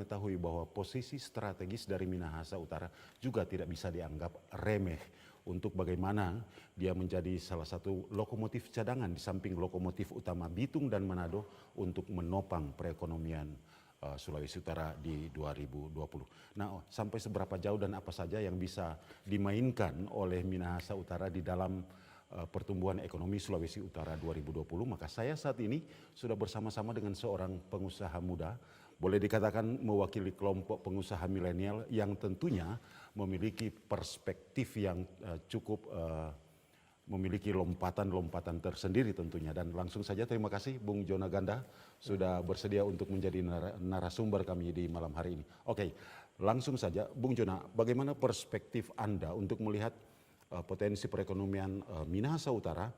mengetahui bahwa posisi strategis dari Minahasa Utara juga tidak bisa dianggap remeh untuk bagaimana dia menjadi salah satu lokomotif cadangan di samping lokomotif utama Bitung dan Manado untuk menopang perekonomian Sulawesi Utara di 2020. Nah, sampai seberapa jauh dan apa saja yang bisa dimainkan oleh Minahasa Utara di dalam pertumbuhan ekonomi Sulawesi Utara 2020, maka saya saat ini sudah bersama-sama dengan seorang pengusaha muda, boleh dikatakan mewakili kelompok pengusaha milenial yang tentunya memiliki perspektif yang cukup memiliki lompatan-lompatan tersendiri tentunya. Dan langsung saja terima kasih Bung Jona Ganda sudah bersedia untuk menjadi narasumber kami di malam hari ini. Oke, langsung saja Bung Jona, bagaimana perspektif Anda untuk melihat potensi perekonomian Minahasa Utara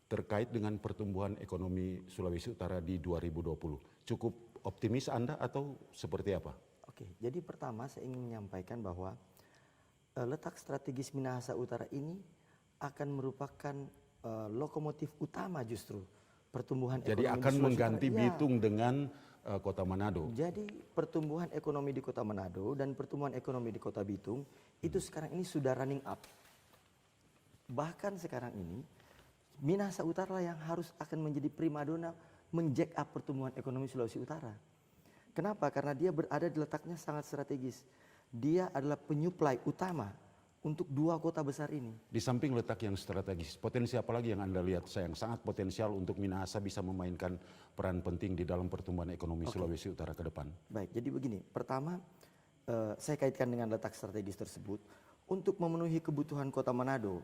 terkait dengan pertumbuhan ekonomi Sulawesi Utara di 2020. Cukup optimis Anda atau seperti apa? Oke, jadi pertama saya ingin menyampaikan bahwa letak strategis Minahasa Utara ini akan merupakan lokomotif utama justru pertumbuhan Jadi ekonomi akan di Sulawesi mengganti Utara. Bitung dengan Kota Manado. Jadi pertumbuhan ekonomi di Kota Manado dan pertumbuhan ekonomi di Kota Bitung itu sekarang ini sudah running up. Bahkan sekarang ini Minahasa Utara yang harus akan menjadi primadona menjack up pertumbuhan ekonomi Sulawesi Utara. Kenapa? Karena dia berada di letaknya sangat strategis. Dia adalah penyuplai utama untuk dua kota besar ini. Di samping letak yang strategis, potensi apa lagi yang Anda lihat yang sangat potensial untuk Minahasa bisa memainkan peran penting di dalam pertumbuhan ekonomi Sulawesi Utara ke depan? Baik, jadi begini. Pertama, saya kaitkan dengan letak strategis tersebut. Untuk memenuhi kebutuhan Kota Manado,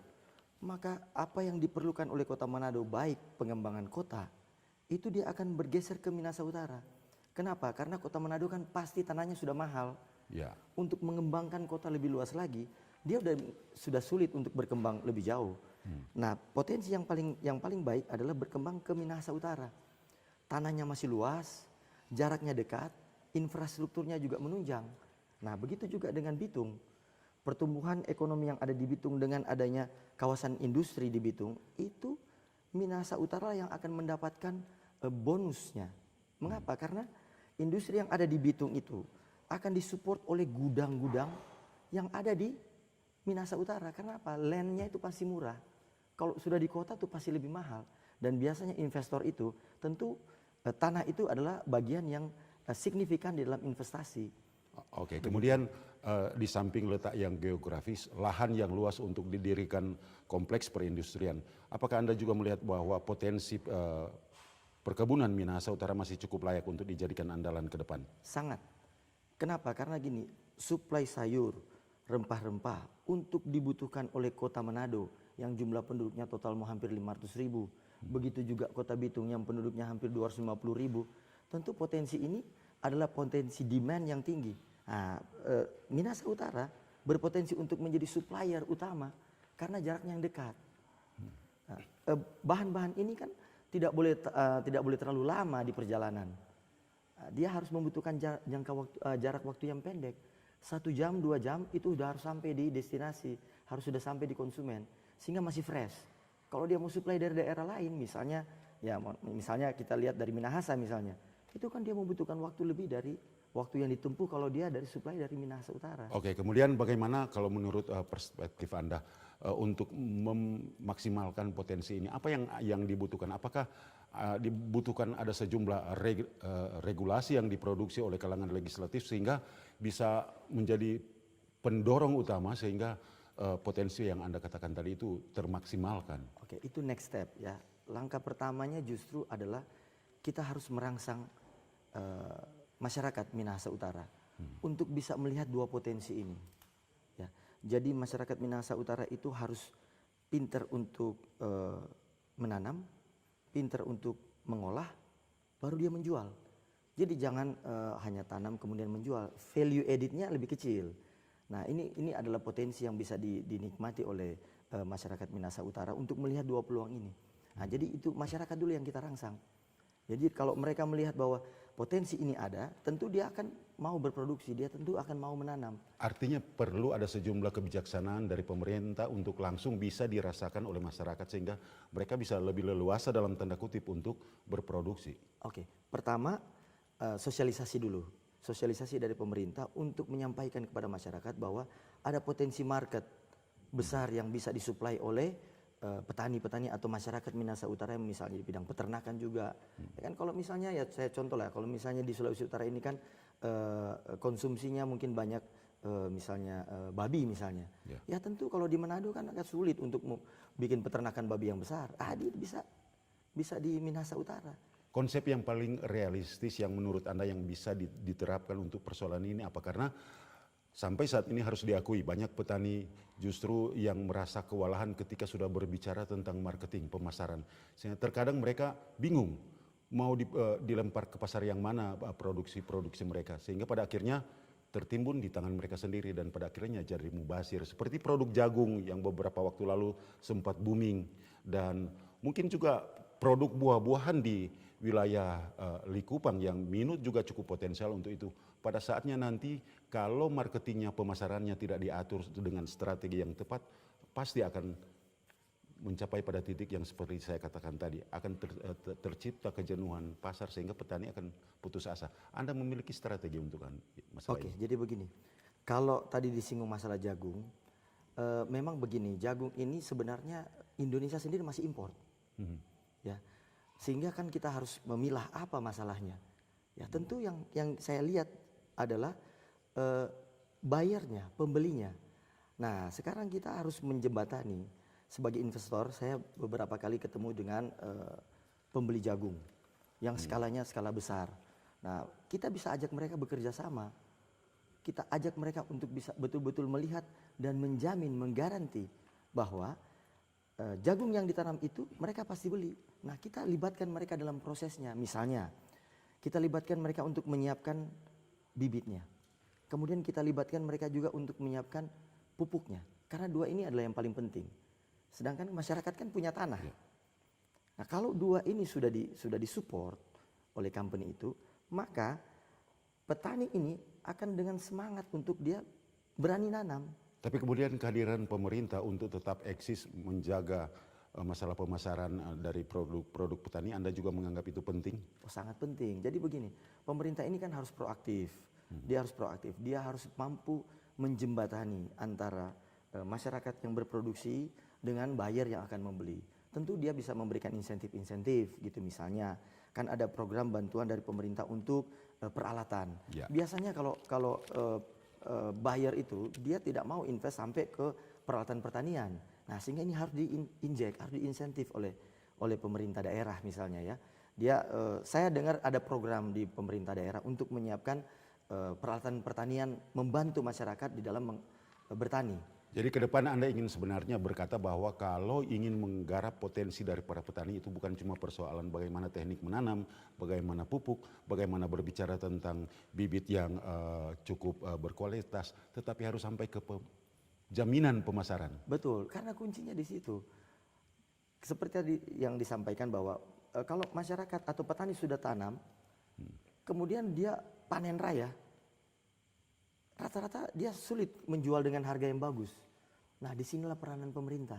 maka apa yang diperlukan oleh Kota Manado, baik pengembangan kota, itu dia akan bergeser ke Minahasa Utara. Kenapa? Karena Kota Manado kan pasti tanahnya sudah mahal. Ya. Untuk mengembangkan kota lebih luas lagi, dia sudah sulit untuk berkembang lebih jauh. Nah, potensi yang paling baik adalah berkembang ke Minahasa Utara. Tanahnya masih luas, jaraknya dekat, infrastrukturnya juga menunjang. Nah, begitu juga dengan Bitung. Pertumbuhan ekonomi yang ada di Bitung dengan adanya kawasan industri di Bitung, itu Minahasa Utara yang akan mendapatkan bonusnya. Mengapa? Karena industri yang ada di Bitung itu akan disupport oleh gudang-gudang yang ada di Minahasa Utara. Kenapa? Landnya itu pasti murah. Kalau sudah di kota itu pasti lebih mahal. Dan biasanya investor itu tentu tanah itu adalah bagian yang signifikan di dalam investasi. Oke, kemudian di samping letak yang geografis, lahan yang luas untuk didirikan kompleks perindustrian, apakah Anda juga melihat bahwa potensi perkebunan Minahasa Utara masih cukup layak untuk dijadikan andalan ke depan? Sangat. Kenapa? Karena gini, suplai sayur, rempah-rempah untuk dibutuhkan oleh Kota Manado yang jumlah penduduknya total mau hampir 500.000. Begitu juga Kota Bitung yang penduduknya hampir 250.000. Tentu potensi ini adalah potensi demand yang tinggi. Nah, Minahasa Utara berpotensi untuk menjadi supplier utama karena jaraknya yang dekat. Nah, bahan-bahan ini kan tidak boleh terlalu lama di perjalanan. Dia harus membutuhkan jarak waktu yang pendek. 1 jam, 2 jam itu sudah harus sampai di destinasi, harus sudah sampai di konsumen, sehingga masih fresh. Kalau dia mau supply dari daerah lain, misalnya kita lihat dari Minahasa misalnya, itu kan dia membutuhkan waktu lebih dari waktu yang ditempuh kalau dia dari supply dari Minahasa Utara. Oke, kemudian bagaimana kalau menurut perspektif Anda untuk memaksimalkan potensi ini? Apa yang dibutuhkan? Apakah dibutuhkan ada sejumlah regulasi yang diproduksi oleh kalangan legislatif sehingga bisa menjadi pendorong utama sehingga potensi yang Anda katakan tadi itu termaksimalkan? Oke, itu next step ya. Langkah pertamanya justru adalah kita harus merangsang masyarakat Minahasa Utara untuk bisa melihat dua potensi ini. Ya, jadi masyarakat Minahasa Utara itu harus pinter untuk menanam, pinter untuk mengolah, baru dia menjual. Jadi jangan hanya tanam kemudian menjual, value added-nya lebih kecil. Nah, ini adalah potensi yang bisa dinikmati oleh masyarakat Minahasa Utara untuk melihat dua peluang ini. Nah, jadi itu masyarakat dulu yang kita rangsang. Jadi kalau mereka melihat bahwa potensi ini ada, tentu dia akan mau berproduksi, dia tentu akan mau menanam. Artinya perlu ada sejumlah kebijaksanaan dari pemerintah untuk langsung bisa dirasakan oleh masyarakat sehingga mereka bisa lebih leluasa dalam tanda kutip untuk berproduksi. Oke, pertama sosialisasi dulu. sosialisasi dari pemerintah untuk menyampaikan kepada masyarakat bahwa ada potensi market besar yang bisa disuplai oleh petani-petani atau masyarakat Minahasa Utara yang misalnya di bidang peternakan juga. Ya kan kalau misalnya ya saya contoh lah, kalau misalnya di Sulawesi Utara ini kan konsumsinya mungkin banyak misalnya babi misalnya. Ya tentu kalau di Manado kan agak sulit untuk bikin peternakan babi yang besar. Dia bisa di Minahasa Utara. Konsep yang paling realistis yang menurut Anda yang bisa diterapkan untuk persoalan ini apa? Karena sampai saat ini harus diakui banyak petani justru yang merasa kewalahan ketika sudah berbicara tentang marketing, pemasaran. Sehingga terkadang mereka bingung mau dilempar ke pasar yang mana produksi-produksi mereka. Sehingga pada akhirnya tertimbun di tangan mereka sendiri dan pada akhirnya jadi mubazir. Seperti produk jagung yang beberapa waktu lalu sempat booming dan mungkin juga produk buah-buahan di wilayah Likupang yang minut juga cukup potensial untuk itu. Pada saatnya nanti kalau marketingnya, pemasarannya tidak diatur dengan strategi yang tepat, pasti akan mencapai pada titik yang seperti saya katakan tadi, akan tercipta kejenuhan pasar sehingga petani akan putus asa. Anda memiliki strategi untuk masalah ini? Jadi begini, kalau tadi disinggung masalah jagung, memang begini, jagung ini sebenarnya Indonesia sendiri masih impor, ya, sehingga kan kita harus memilah apa masalahnya. Ya tentu yang saya lihat adalah buyernya, pembelinya. Nah sekarang kita harus menjembatani. Sebagai investor, saya beberapa kali ketemu dengan pembeli jagung yang skalanya skala besar. Nah, kita bisa ajak mereka bekerja sama. Kita ajak mereka untuk bisa betul-betul melihat dan menjamin, menggaranti bahwa jagung yang ditanam itu mereka pasti beli. Nah, kita libatkan mereka dalam prosesnya. Misalnya, kita libatkan mereka untuk menyiapkan bibitnya. Kemudian kita libatkan mereka juga untuk menyiapkan pupuknya. Karena dua ini adalah yang paling penting. Sedangkan masyarakat kan punya tanah. Nah kalau dua ini sudah disupport oleh company itu, maka petani ini akan dengan semangat untuk dia berani nanam. Tapi kemudian kehadiran pemerintah untuk tetap eksis menjaga masalah pemasaran dari produk-produk petani, Anda juga menganggap itu penting? Oh, sangat penting. Jadi begini, pemerintah ini kan harus proaktif. Dia harus proaktif. Dia harus mampu menjembatani antara masyarakat yang berproduksi dengan buyer yang akan membeli. Tentu dia bisa memberikan insentif-insentif gitu, misalnya kan ada program bantuan dari pemerintah untuk peralatan. Biasanya kalau buyer itu dia tidak mau invest sampai ke peralatan pertanian. Nah sehingga ini harus diinjek, harus diinsentif oleh pemerintah daerah misalnya ya. Saya dengar ada program di pemerintah daerah untuk menyiapkan peralatan pertanian, membantu masyarakat di dalam bertani. Jadi ke depan Anda ingin sebenarnya berkata bahwa kalau ingin menggarap potensi dari para petani itu bukan cuma persoalan bagaimana teknik menanam, bagaimana pupuk, bagaimana berbicara tentang bibit yang cukup berkualitas, tetapi harus sampai ke jaminan pemasaran. Betul, karena kuncinya di situ. Seperti tadi yang disampaikan bahwa kalau masyarakat atau petani sudah tanam, kemudian dia panen raya, rata-rata dia sulit menjual dengan harga yang bagus. Nah disinilah peranan pemerintah.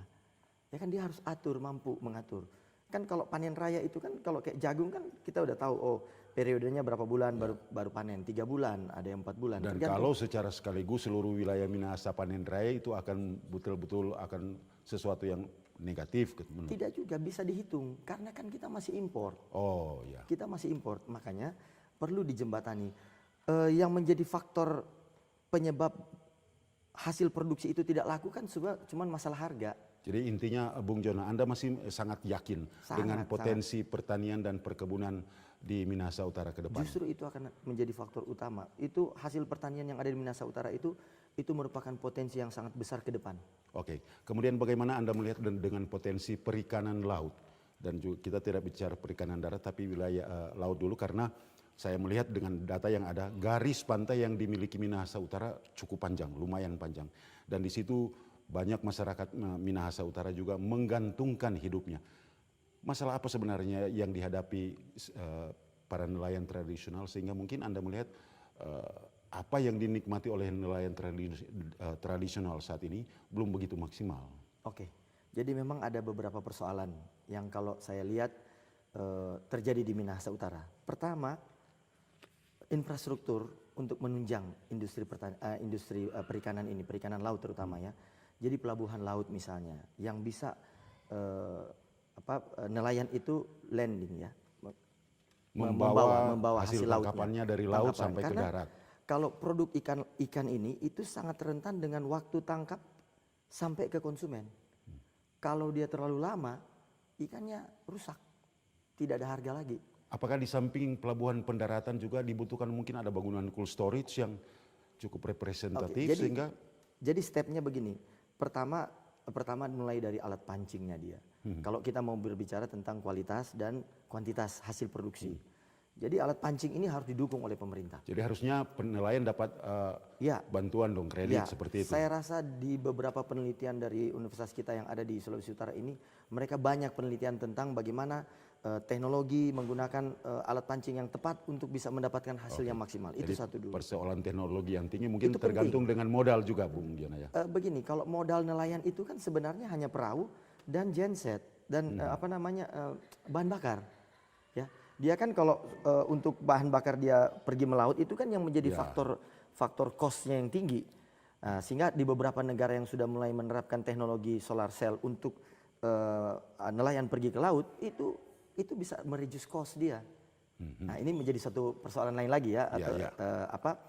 Ya kan dia harus mampu mengatur. Kan kalau panen raya itu kan kalau kayak jagung kan kita udah tahu periodenya berapa bulan baru panen, 3 bulan, ada yang 4 bulan. Dan kalau secara sekaligus seluruh wilayah Minahasa panen raya itu akan betul-betul akan sesuatu yang negatif. Tidak juga bisa dihitung karena kan kita masih impor. Oh ya. Kita masih impor, makanya perlu dijembatani. Yang menjadi faktor penyebab hasil produksi itu tidak laku kan cuma masalah harga. Jadi intinya Bung Jona, Anda masih sangat yakin dengan potensi pertanian dan perkebunan di Minahasa Utara ke depan? Justru itu akan menjadi faktor utama. Itu hasil pertanian yang ada di Minahasa Utara itu merupakan potensi yang sangat besar ke depan. Oke, kemudian bagaimana Anda melihat dengan potensi perikanan laut? Dan juga kita tidak bicara perikanan darat tapi wilayah laut dulu karena saya melihat dengan data yang ada, garis pantai yang dimiliki Minahasa Utara cukup panjang, lumayan panjang. Dan di situ banyak masyarakat Minahasa Utara juga menggantungkan hidupnya. Masalah apa sebenarnya yang dihadapi para nelayan tradisional sehingga mungkin Anda melihat apa yang dinikmati oleh nelayan tradisional saat ini belum begitu maksimal? Oke, jadi memang ada beberapa persoalan yang kalau saya lihat terjadi di Minahasa Utara. Pertama, infrastruktur untuk menunjang industri perikanan ini, perikanan laut terutama ya. Jadi pelabuhan laut misalnya yang bisa nelayan itu landing ya, membawa hasil lautnya, tangkapannya dari laut tangkapan. sampai ke Karena darat. kalau produk ikan ini itu sangat rentan dengan waktu tangkap sampai ke konsumen. Kalau dia terlalu lama, ikannya rusak, tidak ada harga lagi. Apakah di samping pelabuhan pendaratan juga dibutuhkan mungkin ada bangunan cold storage yang cukup representatif sehingga jadi stepnya begini. Pertama mulai dari alat pancingnya dia. Kalau kita mau berbicara tentang kualitas dan kuantitas hasil produksi. Jadi alat pancing ini harus didukung oleh pemerintah. jadi harusnya nelayan dapat bantuan dong, kredit seperti itu. Saya rasa di beberapa penelitian dari universitas kita yang ada di Sulawesi Utara ini, mereka banyak penelitian tentang bagaimana teknologi menggunakan alat pancing yang tepat untuk bisa mendapatkan hasil yang maksimal. Itu Jadi satu dulu. persoalan teknologi yang tinggi mungkin Itu tergantung dengan modal juga, Bung Diana ya. Begini, kalau modal nelayan itu kan sebenarnya hanya perahu dan genset dan bahan bakar. Ya, dia kan kalau untuk bahan bakar dia pergi melaut itu kan yang menjadi faktor cost-nya yang tinggi. Sehingga di beberapa negara yang sudah mulai menerapkan teknologi solar cell untuk nelayan pergi ke laut itu bisa mereduce cost dia. Nah, ini menjadi satu persoalan lain lagi ya, atau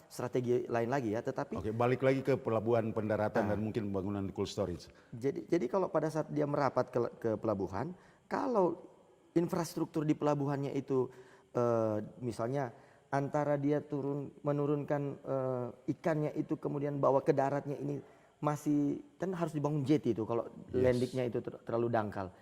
strategi lain lagi ya. Tetapi Oke, balik lagi ke pelabuhan pendaratan dan mungkin bangunan cold storage. jadi kalau pada saat dia merapat ke pelabuhan, kalau infrastruktur di pelabuhannya itu misalnya antara dia menurunkan ikannya itu kemudian bawa ke daratnya ini masih kan harus dibangun jetty itu kalau landingnya itu terlalu dangkal.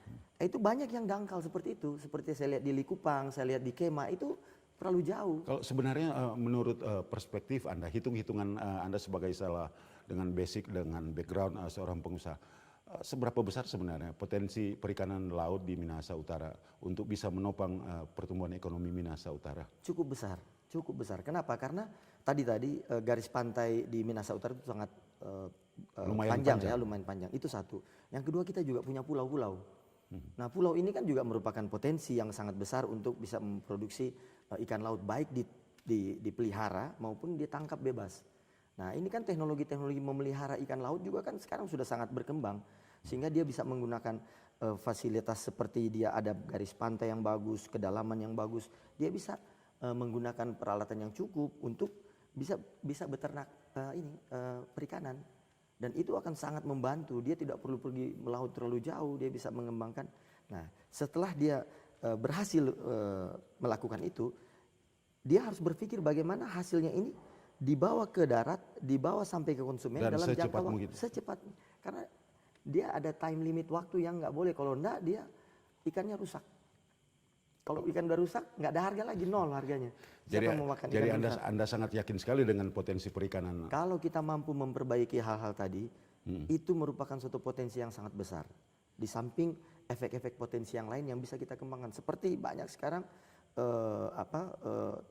Itu banyak yang dangkal seperti itu, seperti saya lihat di Likupang, saya lihat di Kema itu terlalu jauh. Kalau sebenarnya menurut perspektif Anda, hitung-hitungan Anda sebagai dengan background seorang pengusaha, seberapa besar sebenarnya potensi perikanan laut di Minahasa Utara untuk bisa menopang pertumbuhan ekonomi Minahasa Utara? Cukup besar. Kenapa? Karena tadi garis pantai di Minahasa Utara itu sangat lumayan panjang. Itu satu. Yang kedua, kita juga punya pulau-pulau. Nah, pulau ini kan juga merupakan potensi yang sangat besar untuk bisa memproduksi ikan laut baik dipelihara maupun ditangkap bebas. Nah, ini kan teknologi-teknologi memelihara ikan laut juga kan sekarang sudah sangat berkembang sehingga dia bisa menggunakan fasilitas seperti dia ada garis pantai yang bagus, kedalaman yang bagus. Dia bisa menggunakan peralatan yang cukup untuk bisa beternak perikanan. Dan itu akan sangat membantu, dia tidak perlu pergi melaut terlalu jauh, dia bisa mengembangkan. Nah, setelah dia berhasil melakukan itu, dia harus berpikir bagaimana hasilnya ini dibawa ke darat, dibawa sampai ke konsumen dan dalam jangka waktu mungkin. secepat. Karena dia ada time limit waktu yang nggak boleh, kalau enggak dia ikannya rusak. Kalau ikan udah rusak, nggak ada harga lagi, nol harganya. Jadi Anda sangat yakin sekali dengan potensi perikanan. Kalau kita mampu memperbaiki hal-hal tadi, itu merupakan suatu potensi yang sangat besar. Di samping efek-efek potensi yang lain yang bisa kita kembangkan. Seperti banyak sekarang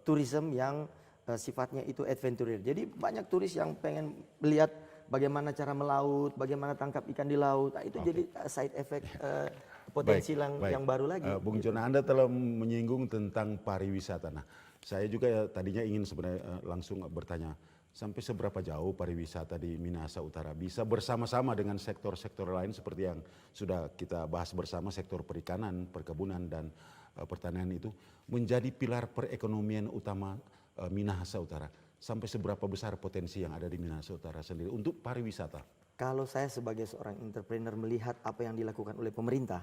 tourism yang sifatnya itu adventurer. Jadi banyak turis yang pengen melihat bagaimana cara melaut, bagaimana tangkap ikan di laut. Nah, itu jadi side effect potensi yang baru lagi. Bung Jona, Anda telah menyinggung tentang pariwisata. Nah, saya juga tadinya ingin sebenarnya langsung bertanya, sampai seberapa jauh pariwisata di Minahasa Utara bisa bersama-sama dengan sektor-sektor lain seperti yang sudah kita bahas bersama, sektor perikanan, perkebunan, dan pertanian itu menjadi pilar perekonomian utama Minahasa Utara. Sampai seberapa besar potensi yang ada di Minahasa Utara sendiri untuk pariwisata? Kalau saya sebagai seorang entrepreneur melihat apa yang dilakukan oleh pemerintah,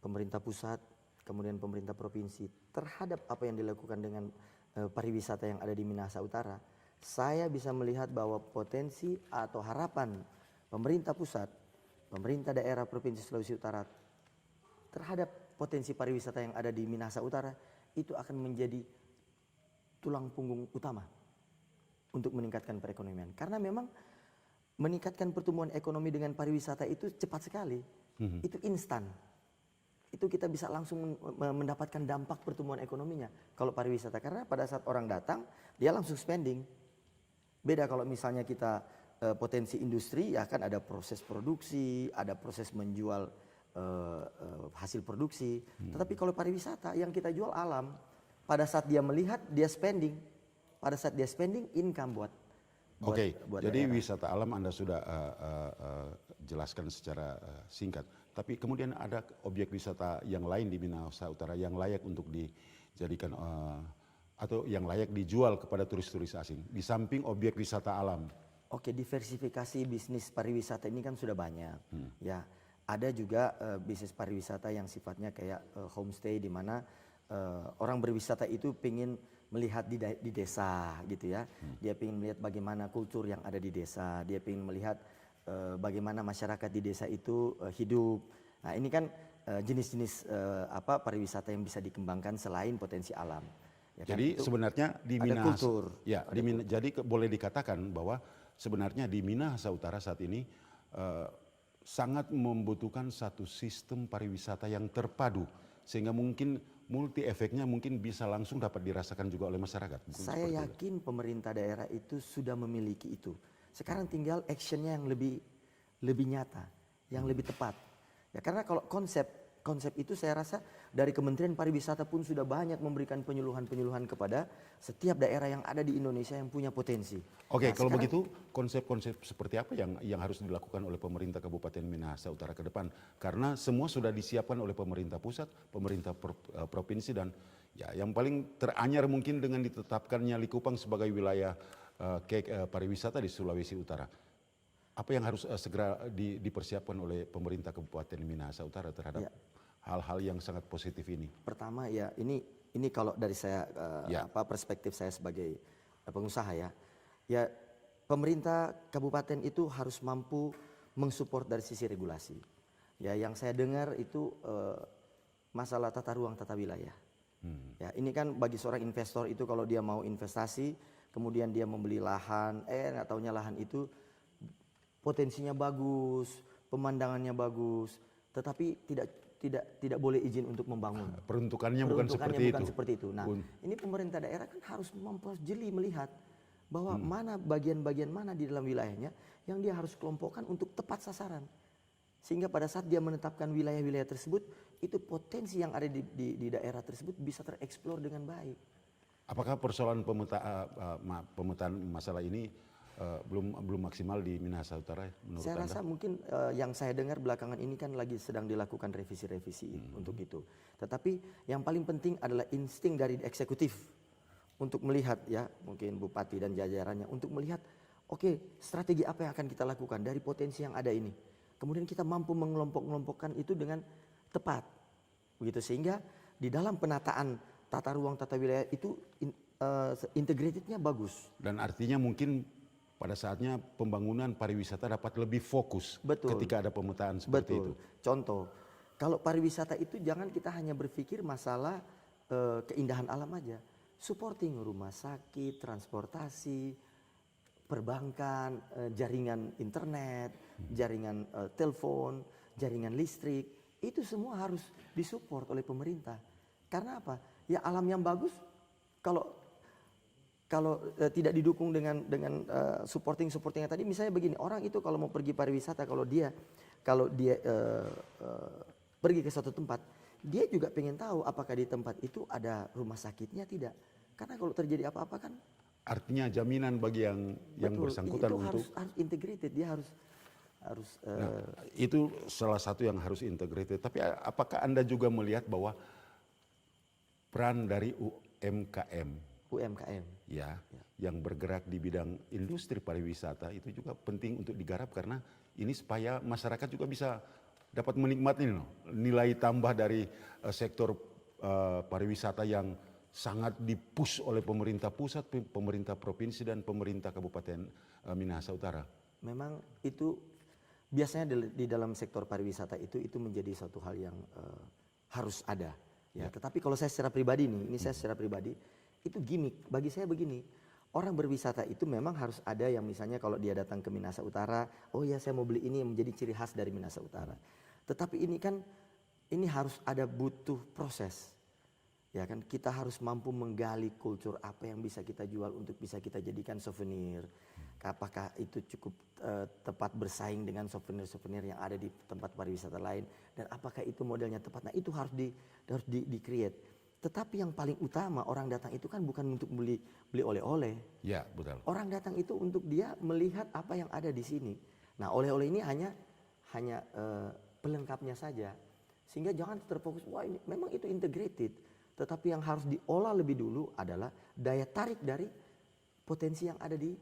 pemerintah pusat, kemudian pemerintah provinsi terhadap apa yang dilakukan dengan pariwisata yang ada di Minahasa Utara, saya bisa melihat bahwa potensi atau harapan pemerintah pusat, pemerintah daerah Provinsi Sulawesi Utara terhadap potensi pariwisata yang ada di Minahasa Utara itu akan menjadi tulang punggung utama untuk meningkatkan perekonomian. Karena memang meningkatkan pertumbuhan ekonomi dengan pariwisata itu cepat sekali, itu instan. Itu kita bisa langsung mendapatkan dampak pertumbuhan ekonominya kalau pariwisata. Karena pada saat orang datang, dia langsung spending. Beda kalau misalnya kita potensi industri, ya kan ada proses produksi, ada proses menjual hasil produksi. Tetapi kalau pariwisata yang kita jual alam, pada saat dia melihat, dia spending. pada saat dia spending, income buat Oke, buat jadi daerah. wisata alam Anda sudah jelaskan secara singkat. Tapi kemudian ada objek wisata yang lain di Minahasa Utara yang layak untuk dijadikan atau yang layak dijual kepada turis-turis asing di samping objek wisata alam. Oke, diversifikasi bisnis pariwisata ini kan sudah banyak. Ya, ada juga bisnis pariwisata yang sifatnya kayak homestay, di mana orang berwisata itu pengen melihat di desa gitu ya. Dia pengen melihat bagaimana kultur yang ada di desa. Dia pengen melihat bagaimana masyarakat di desa itu hidup. Nah, ini kan jenis-jenis pariwisata yang bisa dikembangkan selain potensi alam. Ya kan? Jadi Itu sebenarnya di ada Minahasa, kultur. ya, jadi boleh dikatakan bahwa sebenarnya di Minahasa Utara saat ini sangat membutuhkan satu sistem pariwisata yang terpadu sehingga mungkin multi efeknya mungkin bisa langsung dapat dirasakan juga oleh masyarakat. Mungkin Saya seperti itu. yakin pemerintah daerah itu sudah memiliki itu. Sekarang tinggal actionnya yang lebih nyata, yang lebih tepat. Ya karena kalau konsep itu saya rasa dari Kementerian Pariwisata pun sudah banyak memberikan penyuluhan-penyuluhan kepada setiap daerah yang ada di Indonesia yang punya potensi. Oke, Nah, kalau sekarang begitu konsep-konsep seperti apa yang harus dilakukan oleh pemerintah Kabupaten Minahasa Utara ke depan? Karena semua sudah disiapkan oleh pemerintah pusat, pemerintah provinsi dan ya yang paling teranyar mungkin dengan ditetapkannya Likupang sebagai wilayah pariwisata di Sulawesi Utara. Apa yang harus segera dipersiapkan oleh pemerintah Kabupaten Minahasa Utara terhadap Ya. hal-hal yang sangat positif ini? pertama ya ini kalau dari saya Ya. perspektif saya sebagai pengusaha ya. Ya pemerintah kabupaten itu harus mampu mensupport dari sisi regulasi. Ya yang saya dengar itu masalah tata ruang tata wilayah. Ya ini kan bagi seorang investor itu kalau dia mau investasi kemudian dia membeli lahan nggak taunya lahan itu potensinya bagus, pemandangannya bagus, tetapi tidak boleh izin untuk membangun. Peruntukannya bukan seperti itu. Nah, ini pemerintah daerah kan harus jeli melihat bahwa mana bagian-bagian mana di dalam wilayahnya yang dia harus kelompokkan untuk tepat sasaran. Sehingga pada saat dia menetapkan wilayah-wilayah tersebut, itu potensi yang ada di daerah tersebut bisa tereksplor dengan baik. Apakah persoalan pemetaan masalah ini belum maksimal di Minahasa Utara menurut Saya Anda? rasa mungkin yang saya dengar belakangan ini kan lagi sedang dilakukan revisi-revisi untuk itu. Tetapi yang paling penting adalah insting dari eksekutif untuk melihat ya mungkin bupati dan jajarannya untuk melihat oke, strategi apa yang akan kita lakukan dari potensi yang ada ini. Kemudian kita mampu mengelompok-kelompokkan itu dengan tepat. Begitu sehingga di dalam penataan tata ruang tata wilayah itu integratednya bagus. Dan artinya mungkin pada saatnya pembangunan pariwisata dapat lebih fokus ketika ada pemetaan seperti itu. Contoh, kalau pariwisata itu jangan kita hanya berpikir masalah keindahan alam aja. Supporting rumah sakit, transportasi, perbankan, jaringan internet, jaringan telepon, jaringan listrik, itu semua harus disupport oleh pemerintah. Karena apa? Ya alam yang bagus kalau tidak didukung dengan supportingnya tadi, misalnya begini, orang itu kalau mau pergi pariwisata, kalau dia pergi ke suatu tempat, dia juga pengen tahu apakah di tempat itu ada rumah sakitnya tidak. Karena kalau terjadi apa-apa kan, Artinya jaminan bagi yang betul, bersangkutan itu untuk harus integrated, dia harus itu salah satu yang harus integrated. Tapi apakah Anda juga melihat bahwa peran dari UMKM ya, yang bergerak di bidang industri pariwisata itu juga penting untuk digarap karena ini supaya masyarakat juga bisa dapat menikmati nilai tambah dari sektor pariwisata yang sangat dipush oleh pemerintah pusat, pemerintah provinsi dan pemerintah Kabupaten Minahasa Utara. memang itu biasanya di dalam sektor pariwisata itu menjadi satu hal yang harus ada. Ya. Tetapi kalau saya secara pribadi nih, ini saya secara pribadi itu gimmick. Bagi saya begini, orang berwisata itu memang harus ada yang misalnya kalau dia datang ke Minahasa Utara, oh ya saya mau beli ini yang menjadi ciri khas dari Minahasa Utara. Tetapi ini harus ada butuh proses. Ya kan kita harus mampu menggali kultur apa yang bisa kita jual untuk bisa kita jadikan souvenir. Apakah itu cukup tepat bersaing dengan souvenir-souvenir yang ada di tempat pariwisata lain dan apakah itu modelnya tepat. Nah, itu harus di-create. Tetapi yang paling utama orang datang itu kan bukan untuk beli oleh-oleh. Ya, betul. Orang datang itu untuk dia melihat apa yang ada di sini. Nah, oleh-oleh ini hanya pelengkapnya saja. Sehingga jangan terfokus, wah ini memang itu integrated. Tetapi yang harus diolah lebih dulu adalah daya tarik dari potensi yang ada di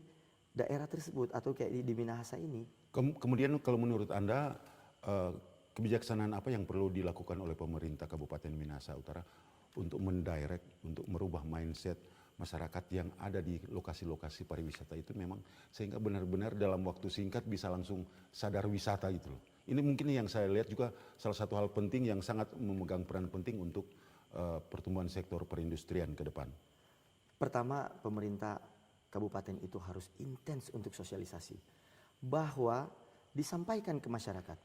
daerah tersebut atau kayak di Minahasa ini. Kemudian kalau menurut Anda, kebijaksanaan apa yang perlu dilakukan oleh pemerintah Kabupaten Minahasa Utara untuk mendirect, untuk merubah mindset masyarakat yang ada di lokasi-lokasi pariwisata itu memang sehingga benar-benar dalam waktu singkat bisa langsung sadar wisata itu loh. Ini mungkin yang saya lihat juga salah satu hal penting yang sangat memegang peran penting untuk pertumbuhan sektor perindustrian ke depan. Pertama, pemerintah kabupaten itu harus intens untuk sosialisasi. Bahwa disampaikan ke masyarakat,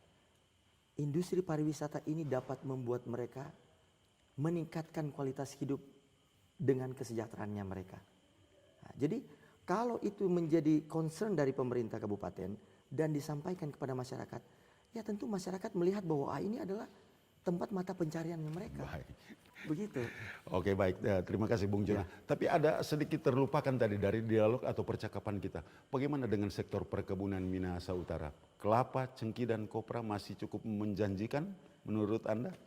industri pariwisata ini dapat membuat mereka meningkatkan kualitas hidup dengan kesejahteraannya mereka. Nah, jadi kalau itu menjadi concern dari pemerintah kabupaten dan disampaikan kepada masyarakat, ya tentu masyarakat melihat bahwa ini adalah tempat mata pencariannya mereka. Baik. Begitu. Oke, baik. Terima kasih Bung Jona. Ya. Tapi ada sedikit terlupakan tadi dari dialog atau percakapan kita. Bagaimana dengan sektor perkebunan Minahasa Utara? Kelapa, cengkih, dan kopra masih cukup menjanjikan menurut Anda?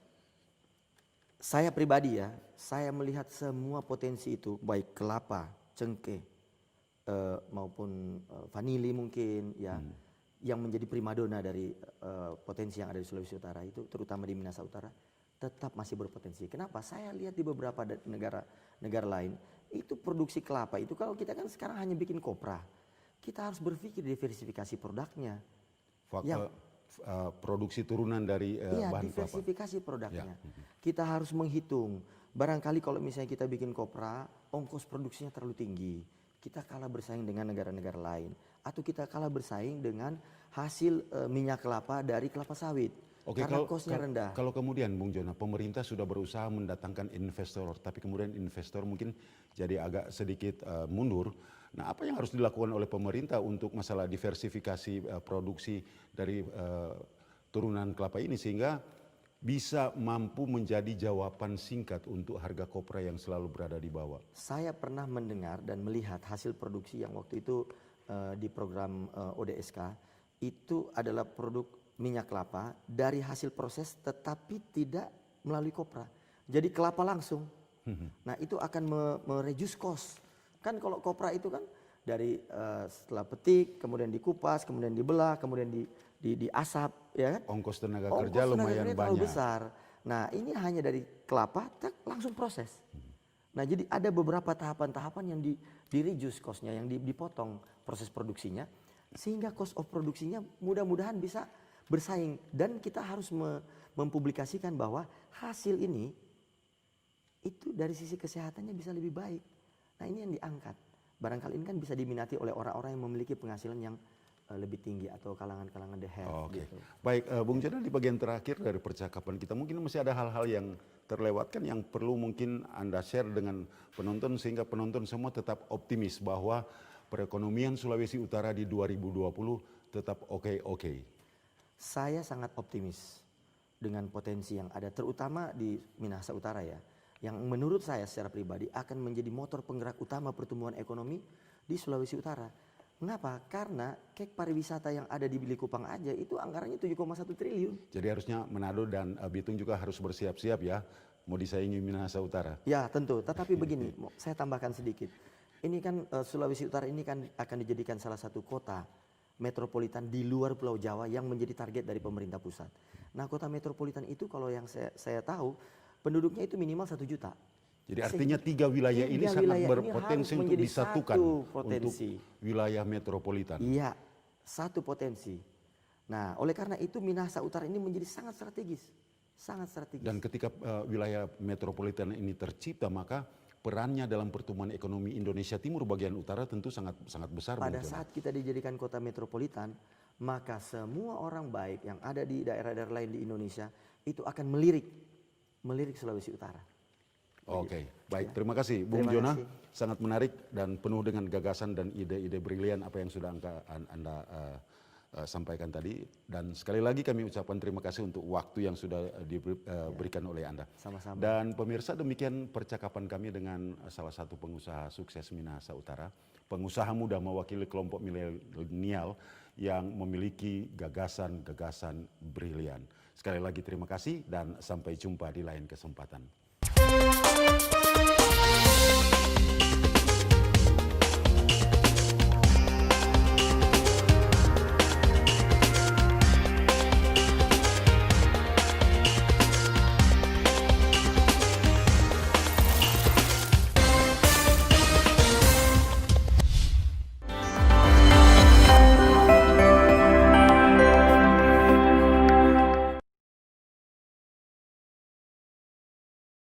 Saya pribadi ya, saya melihat semua potensi itu, baik kelapa, cengkeh, maupun vanili mungkin ya, yang menjadi primadona dari potensi yang ada di Sulawesi Utara itu, terutama di Minahasa Utara, tetap masih berpotensi. Kenapa? Saya lihat di beberapa negara lain, itu produksi kelapa itu kalau kita kan sekarang hanya bikin kopra, kita harus berpikir diversifikasi produknya. Produksi turunan dari bahan kelapa. Diversifikasi produknya. Ya. Kita harus menghitung. Barangkali kalau misalnya kita bikin kopra, ongkos produksinya terlalu tinggi. Kita kalah bersaing dengan negara-negara lain. Atau kita kalah bersaing dengan hasil minyak kelapa dari kelapa sawit. Oke, karena kosnya rendah. Kalau kemudian Bung Jona, pemerintah sudah berusaha mendatangkan investor, tapi kemudian investor mungkin jadi agak sedikit mundur. Nah, apa yang harus dilakukan oleh pemerintah untuk masalah diversifikasi produksi dari turunan kelapa ini sehingga bisa mampu menjadi jawaban singkat untuk harga kopra yang selalu berada di bawah? Saya pernah mendengar dan melihat hasil produksi yang waktu itu di program ODSK itu adalah produk minyak kelapa dari hasil proses tetapi tidak melalui kopra. Jadi kelapa langsung. Nah, itu akan mereduce cost. Kan kalau kopra itu kan dari setelah petik, kemudian dikupas, kemudian dibelah, kemudian diasap, ya kan? Ongkos tenaga kerja lumayan banyak. Terlalu besar. Nah, ini hanya dari kelapa, langsung proses. Nah, jadi ada beberapa tahapan-tahapan yang di-reduce cost-nya, yang dipotong proses produksinya, sehingga cost of produksinya mudah-mudahan bisa bersaing. Dan kita harus mempublikasikan bahwa hasil ini itu dari sisi kesehatannya bisa lebih baik. Nah, ini yang diangkat. Barangkali ini kan bisa diminati oleh orang-orang yang memiliki penghasilan yang lebih tinggi atau kalangan-kalangan the have. Oke. Gitu. Baik, Bung Jona, di bagian terakhir dari percakapan kita mungkin masih ada hal-hal yang terlewatkan yang perlu mungkin Anda share dengan penonton sehingga penonton semua tetap optimis bahwa perekonomian Sulawesi Utara di 2020 tetap oke. Saya sangat optimis dengan potensi yang ada, terutama di Minahasa Utara ya, yang menurut saya secara pribadi akan menjadi motor penggerak utama pertumbuhan ekonomi di Sulawesi Utara. Mengapa? Karena kek pariwisata yang ada di Bilikupang aja itu anggarannya 7,1 triliun. Jadi harusnya Manado dan Bitung juga harus bersiap-siap ya, mau disaingi Minahasa Utara. Ya tentu, tetapi begini, saya tambahkan sedikit. Ini kan Sulawesi Utara ini kan akan dijadikan salah satu kota metropolitan di luar Pulau Jawa yang menjadi target dari pemerintah pusat. Nah, kota metropolitan itu kalau yang saya tahu penduduknya itu minimal 1 juta. Jadi artinya 3 wilayah ini sangat berpotensi untuk disatukan untuk wilayah metropolitan. Iya, satu potensi. Nah, oleh karena itu Minahasa Utara ini menjadi sangat strategis. Sangat strategis. Dan ketika wilayah metropolitan ini tercipta, maka perannya dalam pertumbuhan ekonomi Indonesia Timur bagian utara tentu sangat besar. Pada saat kita dijadikan kota metropolitan, maka semua orang baik yang ada di daerah-daerah lain di Indonesia itu akan melirik Sulawesi Utara. Oke, baik. Terima kasih Bung Jona. Sangat menarik dan penuh dengan gagasan dan ide-ide brilian apa yang sudah Anda sampaikan tadi. Dan sekali lagi kami ucapkan terima kasih untuk waktu yang sudah diberikan oleh Anda. Sama-sama. Dan pemirsa, demikian percakapan kami dengan salah satu pengusaha sukses Minahasa Utara. Pengusaha muda mewakili kelompok milenial yang memiliki gagasan-gagasan brilian. Sekali lagi terima kasih dan sampai jumpa di lain kesempatan.